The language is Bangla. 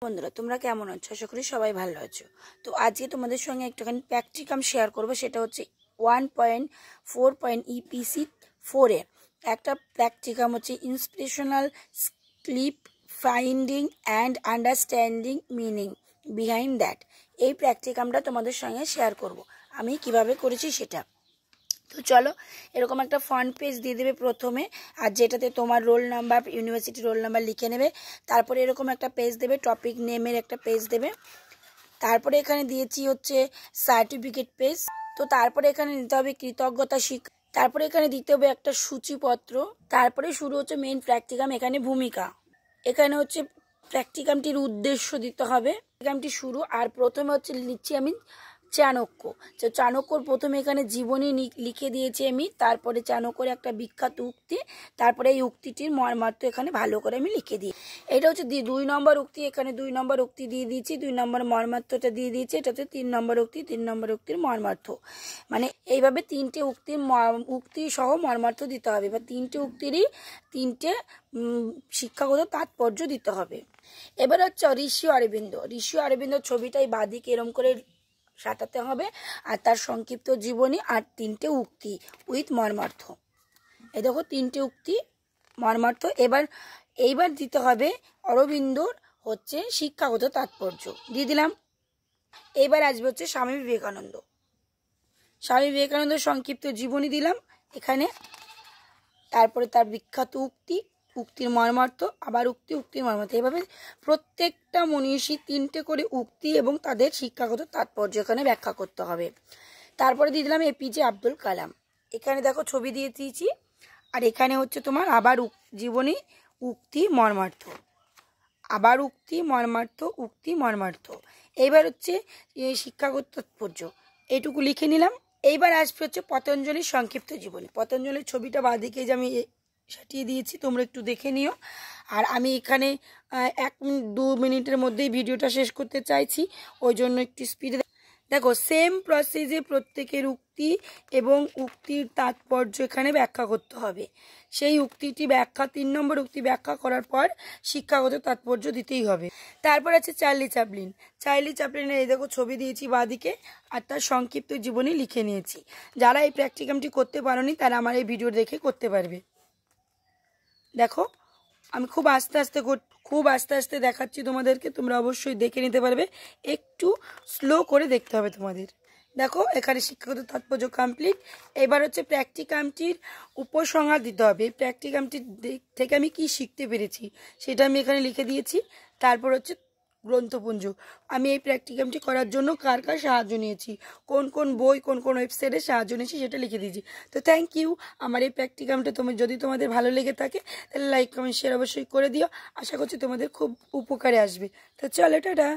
বন্ধুরা তোমরা কেমন আছো? আশা করি সবাই ভালো আছো। তো আজকে তোমাদের সঙ্গে একটুখানি প্র্যাকটিকাম শেয়ার করবো, সেটা হচ্ছে 1.4 ইপিসি 4 এর একটা প্র্যাকটিকাম হচ্ছে inspirational clip finding and understanding meaning behind that. এই প্র্যাকটিকামটা তোমাদের সঙ্গে শেয়ার করব আমি কিভাবে করেছি সেটা। তো চলো, এরকম একটা ফ্রন্ট পেজ দিয়ে দেবে প্রথমে, আর যেটাতে তোমার roll number, university roll number লিখে নেবে। তারপরে এরকম একটা পেজ দেবে, টপিক নেমের একটা পেজ দেবে। তারপরে এখানে দিয়েছি হচ্ছে সার্টিফিকেট পেজ। তো তারপরে এখানে নিতে হবে কৃতজ্ঞতা শিক্ষা। তারপরে এখানে দিতে হবে একটা সূচিপত্র। তারপরে শুরু হচ্ছে মেইন প্র্যাকটিকাম, এখানে ভূমিকা। এখানে হচ্ছে প্র্যাকটিকামটির উদ্দেশ্য দিতে হবে, প্র্যাকটিকামটি শুরু। আর প্রথমে হচ্ছে লিখছি আমি চাণক্য। চাণক্যর প্রথমে এখানে জীবনী লিখে দিয়েছি আমি। তারপরে চাণক্যর একটা বিখ্যাত উক্তি, তারপরে এই উক্তিটির মর্মার্থ এখানে ভালো করে আমি লিখে দিই। এটা হচ্ছে 2 নম্বর উক্তি, এখানে 2 নম্বর উক্তি দিয়ে দিয়েছি, 2 নম্বর মর্মার্থটা দিয়ে দিয়েছি। এটাতে 3 নম্বর উক্তি, 3 নম্বর উক্তির মর্মার্থ। মানে এইভাবে 3টে উক্তি সহ মর্মার্থ দিতে হবে, বা 3টে উক্তিরই 3টে শিক্ষাগত তাৎপর্য দিতে হবে। এবার হচ্ছে ঋষি অরবিন্দ ছবিটাই বাঁদিকে এরম করে সাঁটাতে হবে, আর তার সংক্ষিপ্ত জীবনী আর 3টে উক্তি উইথ মর্মার্থ। এই দেখো 3টে উক্তি মর্মার্থ। এইবার দিতে হবে অরবিন্দর হচ্ছে শিক্ষাগত তাৎপর্য দিয়ে দিলাম। এইবার আসবে হচ্ছে স্বামী বিবেকানন্দ সংক্ষিপ্ত জীবনী দিলাম এখানে। তারপরে তার বিখ্যাত উক্তির মর্মার্থ, আবার উক্তির মর্মার্থ। এইভাবে প্রত্যেকটা মনীষী 3টে করে উক্তি এবং তাদের শিক্ষাগত তাৎপর্য এখানে ব্যাখ্যা করতে হবে। তারপরে দিয়ে দিলাম এপিজে আব্দুল কালাম। এখানে দেখো ছবি দিয়ে দিয়েছি, আর এখানে হচ্ছে তোমার আবার জীবনী, উক্তি, মর্মার্থ, আবার উক্তি মর্মার্থ। এইবার হচ্ছে শিক্ষাগত তাৎপর্য, এইটুকু লিখে নিলাম। এইবার আসবে হচ্ছে পতঞ্জলির সংক্ষিপ্ত জীবনী। পতঞ্জলির ছবিটা বাঁদিকে যে আমি সাটিয়ে দিয়েছি, তোমরা একটু দেখে নিও। আর আমি এখানে 1-2 মিনিটের মধ্যেই ভিডিওটা শেষ করতে চাইছি, ওই জন্য একটু স্পিডে দেখো। সেম প্রসেসে প্রত্যেকের উক্তি এবং উক্তির তাৎপর্য এখানে ব্যাখ্যা করতে হবে। সেই উক্তিটি ব্যাখ্যা, 3 নম্বর উক্তি ব্যাখ্যা করার পর শিক্ষাগত তাৎপর্য দিতেই হবে। তারপর আছে চার্লি চ্যাপলিনের এই দেখো ছবি দিয়েছি বাঁদিকে, আর তার সংক্ষিপ্ত জীবনী লিখে নিয়েছি। যারা এই প্র্যাকটিকামটি করতে পারোনি তারা আমার এই ভিডিও দেখে করতে পারবে। দেখো আমি খুব আস্তে আস্তে দেখাচ্ছি তোমাদেরকে, তোমরা অবশ্যই দেখে নিতে পারবে। একটু স্লো করে দেখতে হবে তোমাদের। দেখো এখানে শিক্ষাগত তাৎপর্য কমপ্লিট। এবার হচ্ছে প্র্যাকটিকামটির উপসংহার দিতে হবে। এই প্র্যাকটিকামটি থেকে আমি কি শিখতে পেরেছি সেটা আমি এখানে লিখে দিয়েছি। তারপর হচ্ছে গ্রন্থপুঞ্জ, আমি এই প্র্যাকটিকামটি করার জন্য কার সাহায্য নিয়েছি, কোন বই, কোন ওয়েবসাইটের সাহায্য নিয়েছি সেটা লিখে দিয়েছি। তো থ্যাংক ইউ। আমার এই প্র্যাকটিকামটা যদি তোমাদের ভালো লেগে থাকে তাহলে লাইক, কমেন্ট, শেয়ার অবশ্যই করে দিও। আশা করছি তোমাদের খুব উপকারে আসবে। তো চলো, টাটা।